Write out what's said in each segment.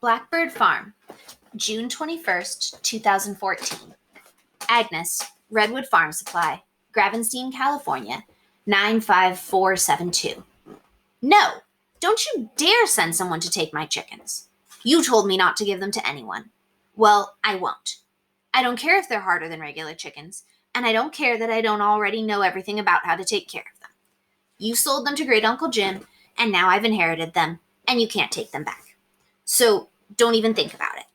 Blackbird Farm, June 21st, 2014. Agnes, Redwood Farm Supply, Gravenstein, California, 95472. No, don't you dare send someone to take my chickens. You told me not to give them to anyone. Well, I won't. I don't care if they're harder than regular chickens, and I don't care that I don't already know everything about how to take care of them. You sold them to Great Uncle Jim, and now I've inherited them, and you can't take them back. So don't even think about it.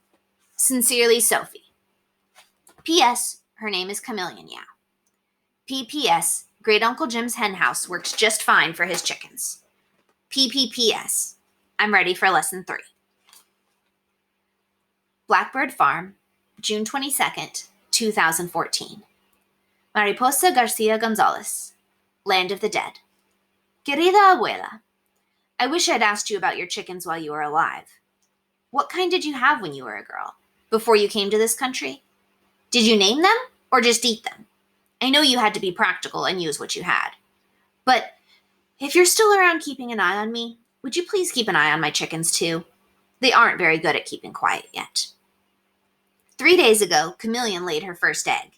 Sincerely, Sophie. P.S. Her name is Chameleon Yao. P.P.S. Great Uncle Jim's hen house works just fine for his chickens. P.P.P.S. I'm ready for lesson 3. Blackbird Farm, June 22nd, 2014. Mariposa Garcia Gonzalez, Land of the Dead. Querida abuela, I wish I'd asked you about your chickens while you were alive. What kind did you have when you were a girl, before you came to this country? Did you name them, or just eat them? I know you had to be practical and use what you had. But if you're still around keeping an eye on me, would you please keep an eye on my chickens too? They aren't very good at keeping quiet yet. 3 days ago, Chameleon laid her first egg.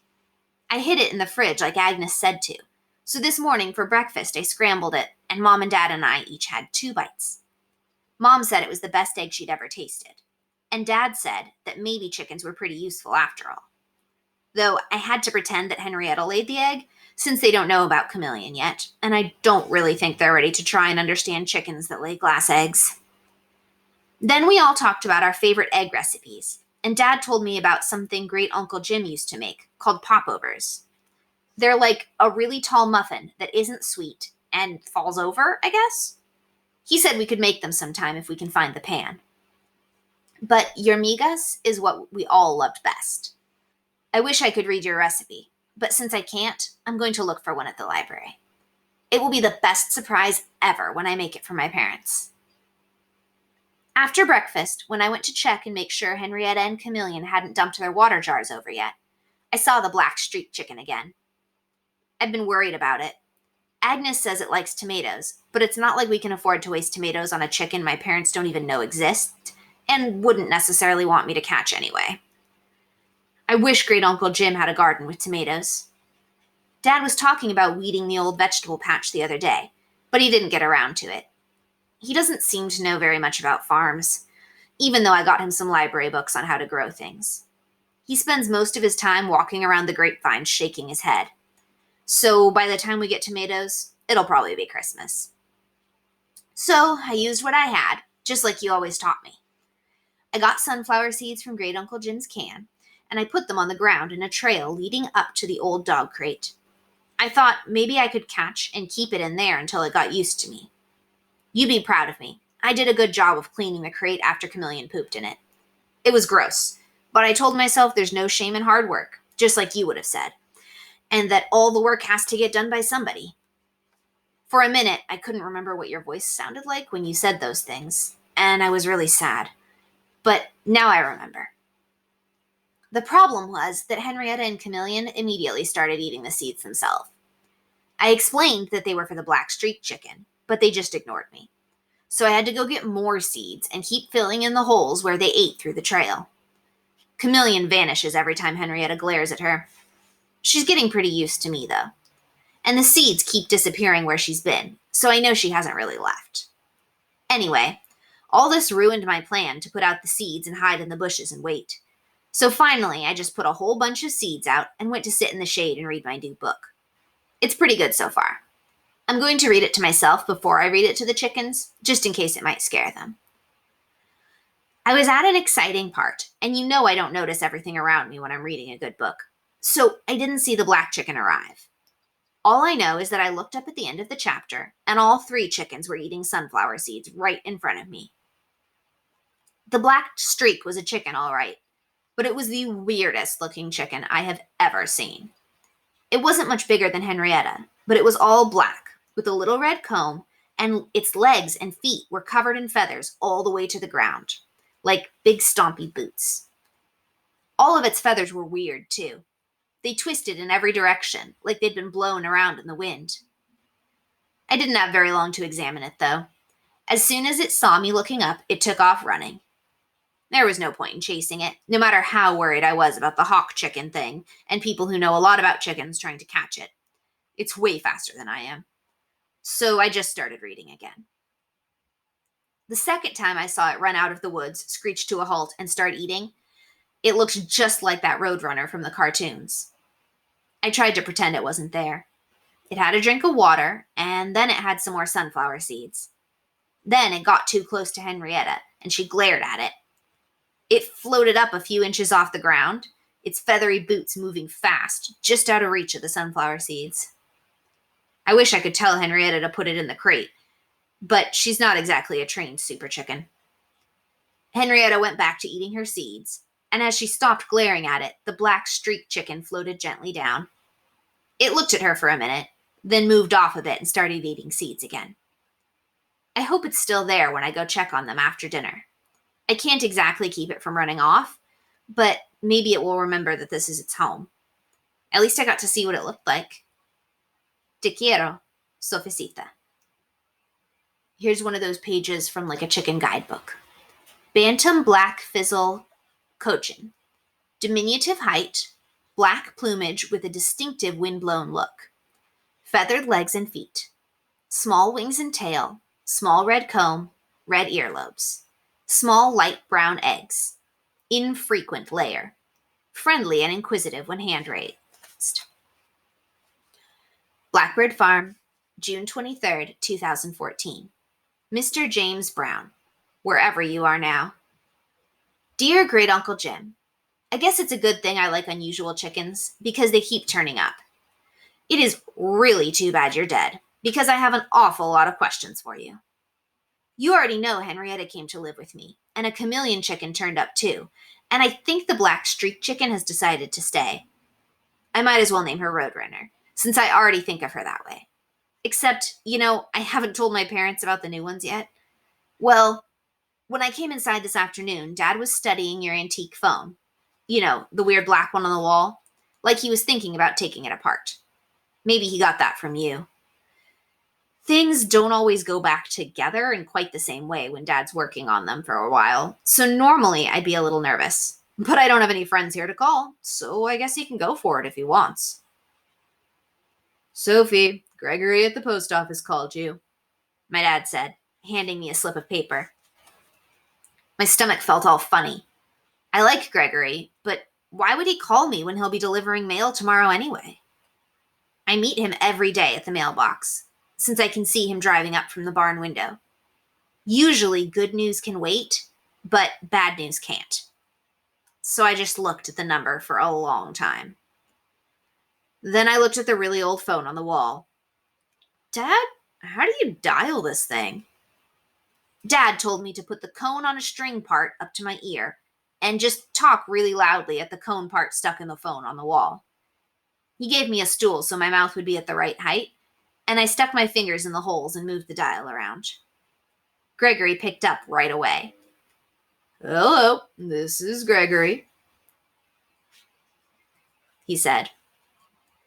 I hid it in the fridge like Agnes said to. So this morning for breakfast I scrambled it, and Mom and Dad and I each had 2 bites. Mom said it was the best egg she'd ever tasted. And Dad said that maybe chickens were pretty useful after all. Though I had to pretend that Henrietta laid the egg, since they don't know about Chameleon yet, and I don't really think they're ready to try and understand chickens that lay glass eggs. Then we all talked about our favorite egg recipes, and Dad told me about something Great Uncle Jim used to make, called popovers. They're like a really tall muffin that isn't sweet and falls over, I guess? He said we could make them sometime if we can find the pan. But your migas is what we all loved best. I wish I could read your recipe, but since I can't, I'm going to look for one at the library. It will be the best surprise ever when I make it for my parents. After breakfast, when I went to check and make sure Henrietta and Chameleon hadn't dumped their water jars over yet, I saw the black streaked chicken again. I've been worried about it. Agnes says it likes tomatoes, but it's not like we can afford to waste tomatoes on a chicken my parents don't even know exists, and wouldn't necessarily want me to catch anyway. I wish Great Uncle Jim had a garden with tomatoes. Dad was talking about weeding the old vegetable patch the other day, but he didn't get around to it. He doesn't seem to know very much about farms, even though I got him some library books on how to grow things. He spends most of his time walking around the grapevine shaking his head. So by the time we get tomatoes, it'll probably be Christmas. So I used what I had, just like you always taught me. I got sunflower seeds from Great Uncle Jim's can, and I put them on the ground in a trail leading up to the old dog crate. I thought maybe I could catch and keep it in there until it got used to me. You'd be proud of me. I did a good job of cleaning the crate after Chameleon pooped in it. It was gross, but I told myself there's no shame in hard work, just like you would have said, and that all the work has to get done by somebody. For a minute, I couldn't remember what your voice sounded like when you said those things, and I was really sad. But now I remember. The problem was that Henrietta and Chameleon immediately started eating the seeds themselves. I explained that they were for the black streaked chicken, but they just ignored me. So I had to go get more seeds and keep filling in the holes where they ate through the trail. Chameleon vanishes every time Henrietta glares at her. She's getting pretty used to me, though. And the seeds keep disappearing where she's been, so I know she hasn't really left. Anyway, all this ruined my plan to put out the seeds and hide in the bushes and wait. So finally, I just put a whole bunch of seeds out and went to sit in the shade and read my new book. It's pretty good so far. I'm going to read it to myself before I read it to the chickens, just in case it might scare them. I was at an exciting part, and you know I don't notice everything around me when I'm reading a good book, so I didn't see the black chicken arrive. All I know is that I looked up at the end of the chapter, and all 3 chickens were eating sunflower seeds right in front of me. The black streak was a chicken, all right, but it was the weirdest looking chicken I have ever seen. It wasn't much bigger than Henrietta, but it was all black, with a little red comb, and its legs and feet were covered in feathers all the way to the ground, like big stompy boots. All of its feathers were weird, too. They twisted in every direction, like they'd been blown around in the wind. I didn't have very long to examine it, though. As soon as it saw me looking up, it took off running. There was no point in chasing it, no matter how worried I was about the hawk chicken thing and people who know a lot about chickens trying to catch it. It's way faster than I am. So I just started reading again. The second time I saw it run out of the woods, screech to a halt, and start eating, it looked just like that roadrunner from the cartoons. I tried to pretend it wasn't there. It had a drink of water, and then it had some more sunflower seeds. Then it got too close to Henrietta, and she glared at it. It floated up a few inches off the ground, its feathery boots moving fast, just out of reach of the sunflower seeds. I wish I could tell Henrietta to put it in the crate, but she's not exactly a trained super chicken. Henrietta went back to eating her seeds, and as she stopped glaring at it, the black streaked chicken floated gently down. It looked at her for a minute, then moved off a bit and started eating seeds again. I hope it's still there when I go check on them after dinner. I can't exactly keep it from running off, but maybe it will remember that this is its home. At least I got to see what it looked like. Te quiero, Sofisita. Here's one of those pages from like a chicken guidebook. Bantam Black Fizzle Cochin. Diminutive height, black plumage with a distinctive windblown look. Feathered legs and feet. Small wings and tail, small red comb, red earlobes. Small light brown eggs. Infrequent layer. Friendly and inquisitive when hand raised. Blackbird Farm, June 23rd, 2014. Mr. James Brown, wherever you are now. Dear Great Uncle Jim, I guess it's a good thing I like unusual chickens because they keep turning up. It is really too bad you're dead because I have an awful lot of questions for you. You already know Henrietta came to live with me, and a chameleon chicken turned up too, and I think the black streak chicken has decided to stay. I might as well name her Roadrunner, since I already think of her that way. Except, I haven't told my parents about the new ones yet. Well, when I came inside this afternoon, Dad was studying your antique phone. The weird black one on the wall. Like he was thinking about taking it apart. Maybe he got that from you. Things don't always go back together in quite the same way when Dad's working on them for a while, so normally I'd be a little nervous. But I don't have any friends here to call, so I guess he can go for it if he wants. Sophie, Gregory at the post office called you, my dad said, handing me a slip of paper. My stomach felt all funny. I like Gregory, but why would he call me when he'll be delivering mail tomorrow anyway? I meet him every day at the mailbox, since I can see him driving up from the barn window. Usually good news can wait, but bad news can't. So I just looked at the number for a long time. Then I looked at the really old phone on the wall. Dad, how do you dial this thing? Dad told me to put the cone on a string part up to my ear and just talk really loudly at the cone part stuck in the phone on the wall. He gave me a stool so my mouth would be at the right height, and I stuck my fingers in the holes and moved the dial around. Gregory picked up right away. Hello, this is Gregory, he said.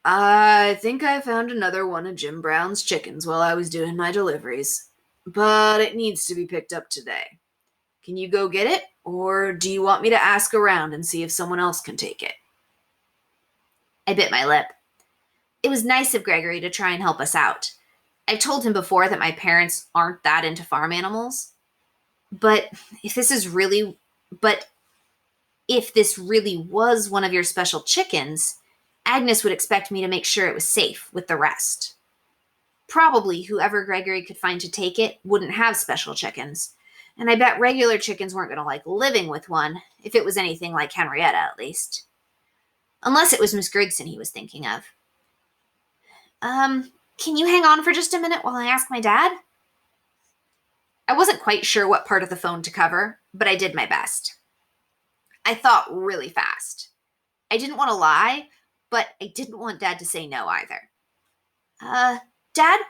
I think I found another one of Jim Brown's chickens while I was doing my deliveries, but it needs to be picked up today. Can you go get it, or do you want me to ask around and see if someone else can take it? I bit my lip. It was nice of Gregory to try and help us out. I've told him before that my parents aren't that into farm animals. But if this really was one of your special chickens, Agnes would expect me to make sure it was safe with the rest. Probably whoever Gregory could find to take it wouldn't have special chickens, and I bet regular chickens weren't going to like living with one, if it was anything like Henrietta at least. Unless it was Miss Grigson he was thinking of. Can you hang on for just a minute while I ask my dad? I wasn't quite sure what part of the phone to cover, but I did my best. I thought really fast. I didn't want to lie, but I didn't want Dad to say no either. Dad,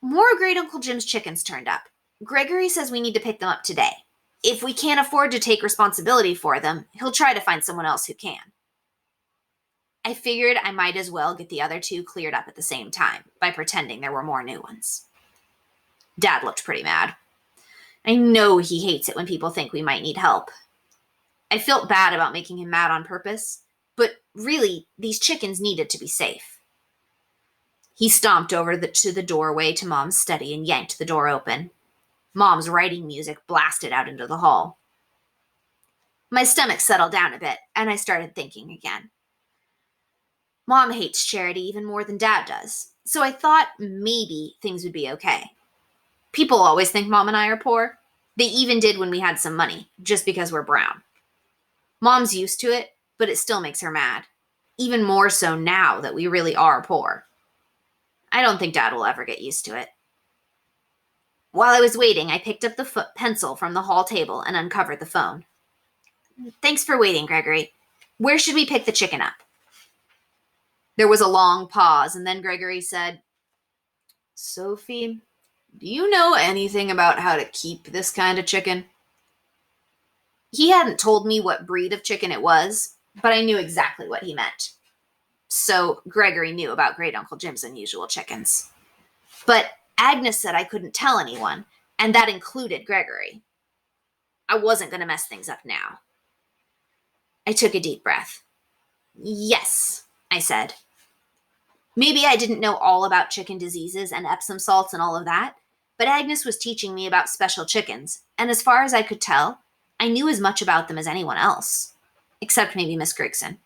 more Great Uncle Jim's chickens turned up. Gregory says we need to pick them up today. If we can't afford to take responsibility for them, he'll try to find someone else who can. I figured I might as well get the other two cleared up at the same time by pretending there were more new ones. Dad looked pretty mad. I know he hates it when people think we might need help. I felt bad about making him mad on purpose, but really, these chickens needed to be safe. He stomped over to the doorway to Mom's study and yanked the door open. Mom's writing music blasted out into the hall. My stomach settled down a bit, and I started thinking again. Mom hates Charity even more than Dad does, so I thought maybe things would be okay. People always think Mom and I are poor. They even did when we had some money, just because we're brown. Mom's used to it, but it still makes her mad. Even more so now that we really are poor. I don't think Dad will ever get used to it. While I was waiting, I picked up the pencil from the hall table and uncovered the phone. Thanks for waiting, Gregory. Where should we pick the chicken up? There was a long pause, and then Gregory said, Sophie, do you know anything about how to keep this kind of chicken? He hadn't told me what breed of chicken it was, but I knew exactly what he meant. So Gregory knew about Great Uncle Jim's unusual chickens. But Agnes said I couldn't tell anyone, and that included Gregory. I wasn't going to mess things up now. I took a deep breath. Yes, I said. Maybe I didn't know all about chicken diseases and Epsom salts and all of that, but Agnes was teaching me about special chickens, and as far as I could tell, I knew as much about them as anyone else. Except maybe Miss Grigson.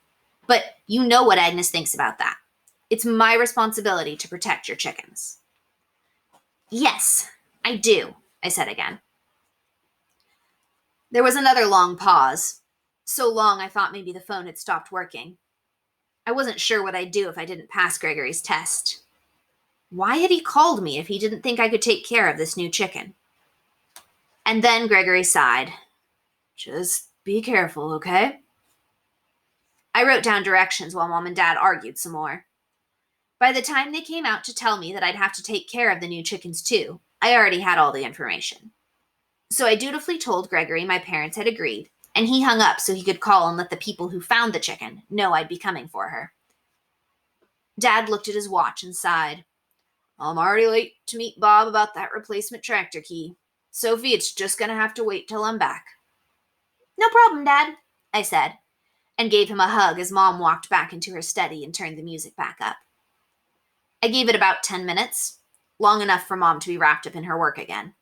But you know what Agnes thinks about that. It's my responsibility to protect your chickens. Yes, I do, I said again. There was another long pause. So long I thought maybe the phone had stopped working. I wasn't sure what I'd do if I didn't pass Gregory's test. Why had he called me if he didn't think I could take care of this new chicken? And then Gregory sighed. Just be careful, okay? I wrote down directions while Mom and Dad argued some more. By the time they came out to tell me that I'd have to take care of the new chickens too, I already had all the information. So I dutifully told Gregory my parents had agreed, and he hung up so he could call and let the people who found the chicken know I'd be coming for her. Dad looked at his watch and sighed. I'm already late to meet Bob about that replacement tractor key. Sophie, it's just going to have to wait till I'm back. No problem, Dad, I said, and gave him a hug as Mom walked back into her study and turned the music back up. I gave it about 10 minutes, long enough for Mom to be wrapped up in her work again.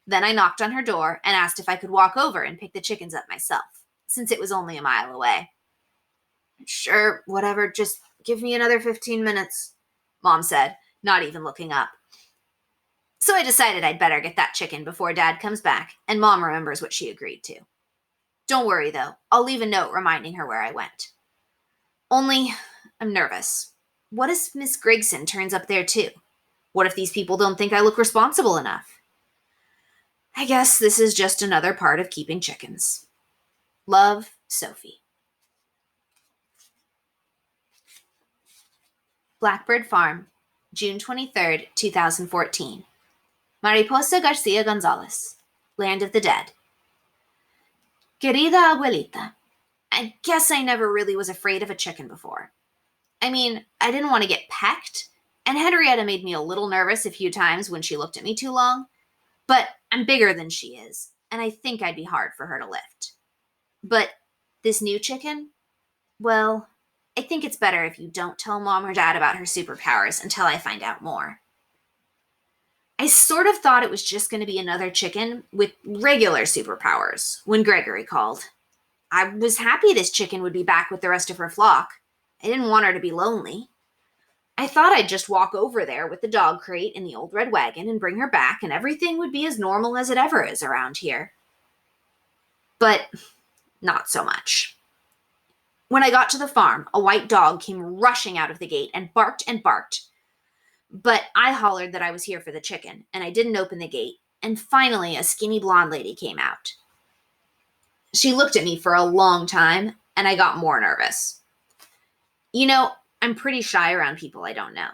Then I knocked on her door and asked if I could walk over and pick the chickens up myself, since it was only a mile away. Sure, whatever, just give me another 15 minutes, Mom said, not even looking up. So I decided I'd better get that chicken before Dad comes back, and Mom remembers what she agreed to. Don't worry, though. I'll leave a note reminding her where I went. Only, I'm nervous. What if Miss Grigson turns up there, too? What if these people don't think I look responsible enough? I guess this is just another part of keeping chickens. Love, Sophie. Blackbird Farm, June 23rd, 2014. Mariposa Garcia Gonzalez, Land of the Dead. Querida abuelita, I guess I never really was afraid of a chicken before. I mean, I didn't want to get pecked, and Henrietta made me a little nervous a few times when she looked at me too long, but I'm bigger than she is, and I think I'd be hard for her to lift. But this new chicken? Well, I think it's better if you don't tell Mom or Dad about her superpowers until I find out more. I sort of thought it was just going to be another chicken with regular superpowers when Gregory called. I was happy this chicken would be back with the rest of her flock. I didn't want her to be lonely. I thought I'd just walk over there with the dog crate and the old red wagon and bring her back, and everything would be as normal as it ever is around here. But not so much. When I got to the farm, a white dog came rushing out of the gate and barked and barked. But I hollered that I was here for the chicken, and I didn't open the gate, and finally a skinny blonde lady came out. She looked at me for a long time, and I got more nervous. You know, I'm pretty shy around people I don't know.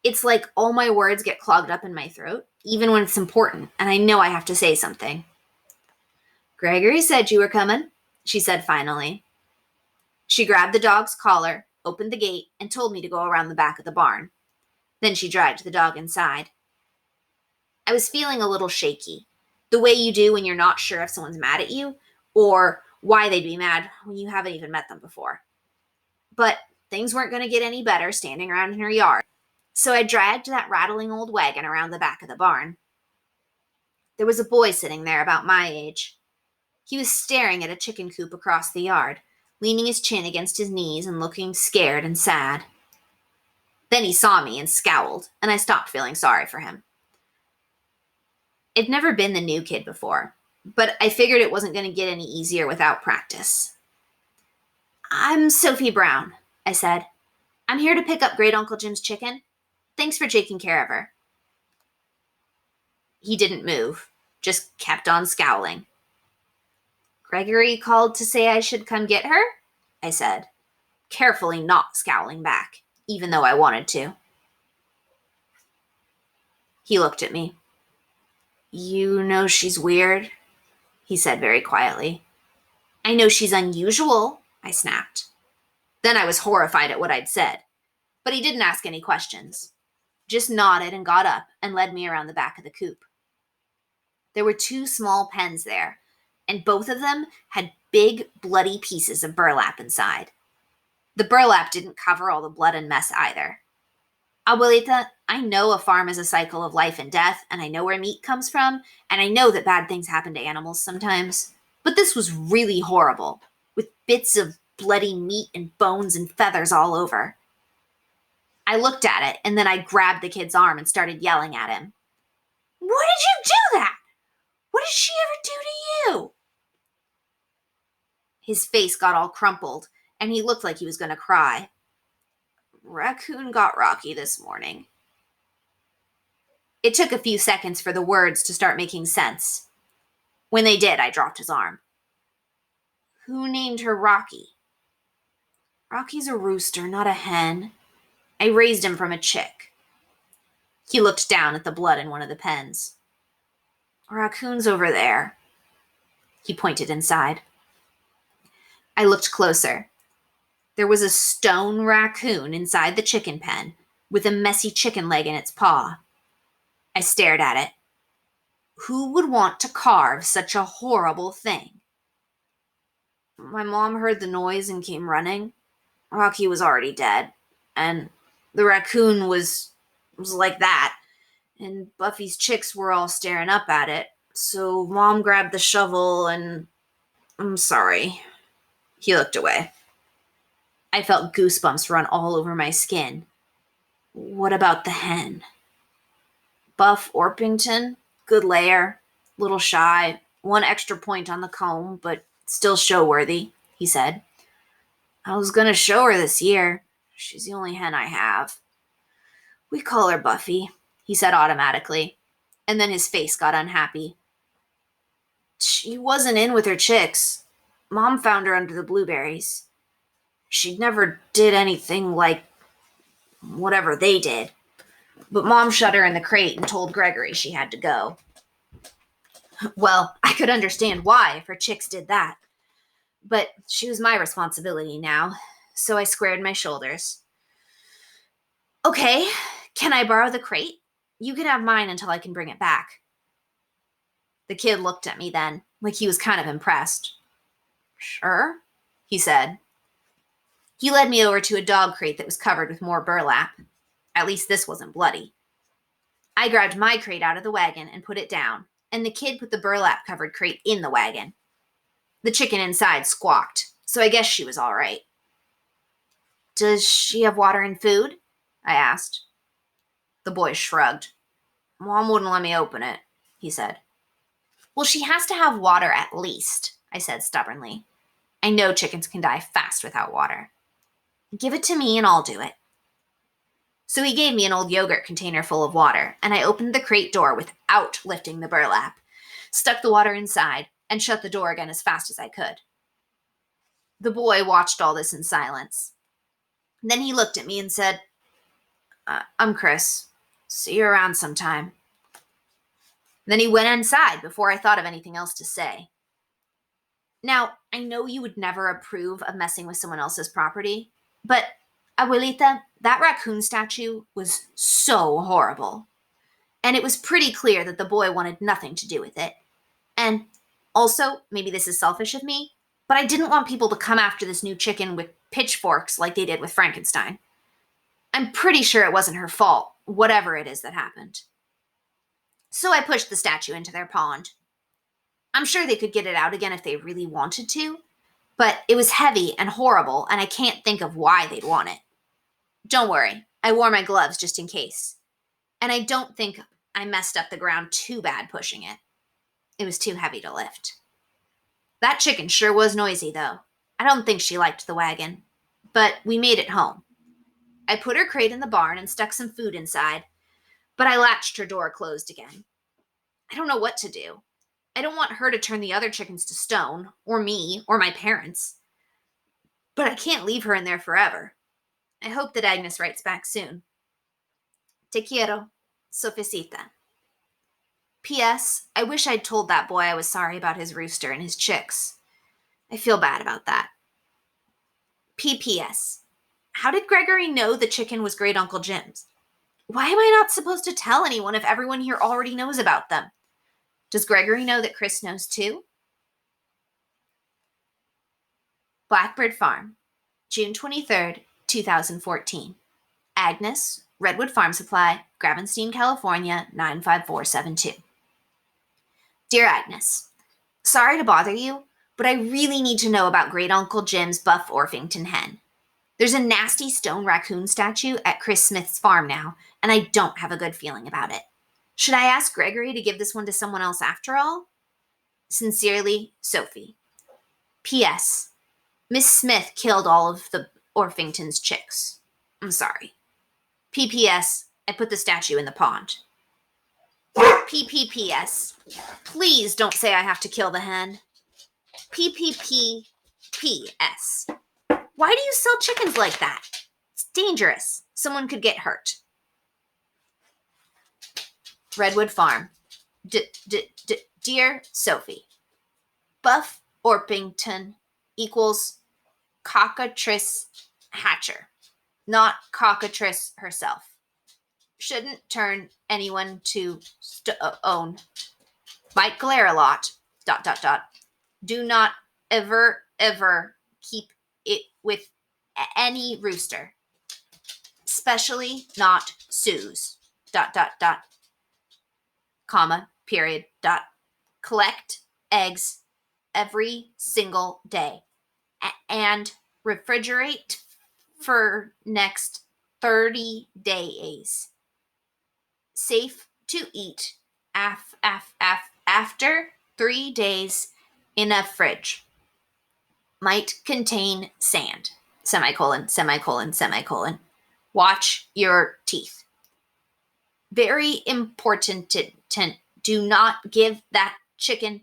It's like all my words get clogged up in my throat, even when it's important, and I know I have to say something. Gregory said you were coming, she said finally. She grabbed the dog's collar, opened the gate, and told me to go around the back of the barn. Then she dragged the dog inside. I was feeling a little shaky, the way you do when you're not sure if someone's mad at you, or why they'd be mad when you haven't even met them before. But things weren't going to get any better standing around in her yard. So I dragged that rattling old wagon around the back of the barn. There was a boy sitting there about my age. He was staring at a chicken coop across the yard, leaning his chin against his knees and looking scared and sad. Then he saw me and scowled, and I stopped feeling sorry for him. I'd never been the new kid before, but I figured it wasn't going to get any easier without practice. "I'm Sophie Brown," I said. "I'm here to pick up Great Uncle Jim's chicken. Thanks for taking care of her." He didn't move, just kept on scowling. "Gregory called to say I should come get her?" I said, carefully not scowling back, even though I wanted to. He looked at me. "You know she's weird," he said very quietly. "I know she's unusual," I snapped. Then I was horrified at what I'd said, but he didn't ask any questions, just nodded and got up and led me around the back of the coop. There were 2 small pens there, and both of them had big, bloody pieces of burlap inside. The burlap didn't cover all the blood and mess either. "Abuelita, I know a farm is a cycle of life and death, and I know where meat comes from, and I know that bad things happen to animals sometimes. But this was really horrible, with bits of bloody meat and bones and feathers all over." I looked at it, and then I grabbed the kid's arm and started yelling at him. "Why did you do that? What did she ever do to you?" His face got all crumpled, and he looked like he was going to cry. "Raccoon got Rocky this morning." It took a few seconds for the words to start making sense. When they did, I dropped his arm. "Who named her Rocky?" "Rocky's a rooster, not a hen. I raised him from a chick." He looked down at the blood in one of the pens. "Raccoon's over there." He pointed inside. I looked closer. There was a stone raccoon inside the chicken pen with a messy chicken leg in its paw. I stared at it. Who would want to carve such a horrible thing? My mom heard the noise and came running. Rocky was already dead, and the raccoon was like that, and Buffy's chicks were all staring up at it, so Mom grabbed the shovel and... I'm sorry. He looked away. I felt goosebumps run all over my skin. What about the hen? Buff Orpington, good layer, little shy, 1 extra point on the comb, but still show-worthy, he said. I was gonna show her this year. She's the only hen I have. We call her Buffy, he said automatically, and then his face got unhappy. She wasn't in with her chicks. Mom found her under the blueberries. She never did anything like whatever they did. But Mom shut her in the crate and told Gregory she had to go. Well, I could understand why if her chicks did that. But she was my responsibility now, so I squared my shoulders. Okay, can I borrow the crate? You can have mine until I can bring it back. The kid looked at me then, like he was kind of impressed. Sure, he said. He led me over to a dog crate that was covered with more burlap. At least this wasn't bloody. I grabbed my crate out of the wagon and put it down, and the kid put the burlap-covered crate in the wagon. The chicken inside squawked, so I guess she was all right. Does she have water and food? I asked. The boy shrugged. Mom wouldn't let me open it, he said. Well, she has to have water at least, I said stubbornly. I know chickens can die fast without water. Give it to me and I'll do it. So he gave me an old yogurt container full of water, and I opened the crate door without lifting the burlap, stuck the water inside, and shut the door again as fast as I could. The boy watched all this in silence. Then he looked at me and said, I'm Chris. See you around sometime. Then he went inside before I thought of anything else to say. Now, I know you would never approve of messing with someone else's property, but Abuelita, that raccoon statue was so horrible. And it was pretty clear that the boy wanted nothing to do with it. And also, maybe this is selfish of me, But I didn't want people to come after this new chicken with pitchforks like they did with Frankenstein. I'm pretty sure it wasn't her fault, whatever it is that happened. So I pushed the statue into their pond. I'm sure they could get it out again if they really wanted to, but it was heavy and horrible, and I can't think of why they'd want it. Don't worry, I wore my gloves just in case. And I don't think I messed up the ground too bad pushing it. It was too heavy to lift. That chicken sure was noisy, though. I don't think she liked the wagon. But we made it home. I put her crate in the barn and stuck some food inside, but I latched her door closed again. I don't know what to do. I don't want her to turn the other chickens to stone, or me, or my parents. But I can't leave her in there forever. I hope that Agnes writes back soon. Te quiero, Sofisita. P.S. I wish I'd told that boy I was sorry about his rooster and his chicks. I feel bad about that. P.P.S. How did Gregory know the chicken was Great Uncle Jim's? Why am I not supposed to tell anyone if everyone here already knows about them? Does Gregory know that Chris knows too? Blackbird Farm, June 23rd, 2014. Agnes, Redwood Farm Supply, Gravenstein, California, 95472. Dear Agnes, sorry to bother you, but I really need to know about Great Uncle Jim's Buff Orpington hen. There's a nasty stone raccoon statue at Chris Smith's farm now, and I don't have a good feeling about it. Should I ask Gregory to give this one to someone else after all? Sincerely, Sophie. P.S. Miss Smith killed all of the Orpington's chicks. I'm sorry. P.P.S. I put the statue in the pond. P.P.P.S. Please don't say I have to kill the hen. P.P.P.P.S. Why do you sell chickens like that? It's dangerous. Someone could get hurt. Redwood Farm. Dear Sophie, Buff Orpington equals cockatrice hatcher, not cockatrice herself. Shouldn't turn anyone to own. Might glare a lot. ... Do not ever keep it with any rooster, especially not Sue's ... comma, period, ... Collect eggs every single day and refrigerate for next 30 days. Safe to eat after 3 days in a fridge. Might contain sand, semicolon. Watch your teeth. Very important to do not give that chicken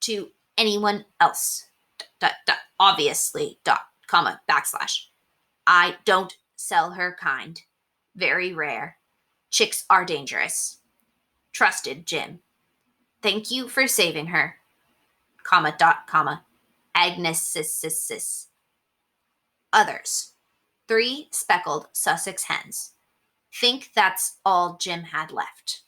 to anyone else. ... Obviously, ... comma, /. I don't sell her kind. Very rare. Chicks are dangerous. Trusted Jim. Thank you for saving her. ... comma, Agnes. Others. 3 speckled Sussex hens. Think that's all Jim had left.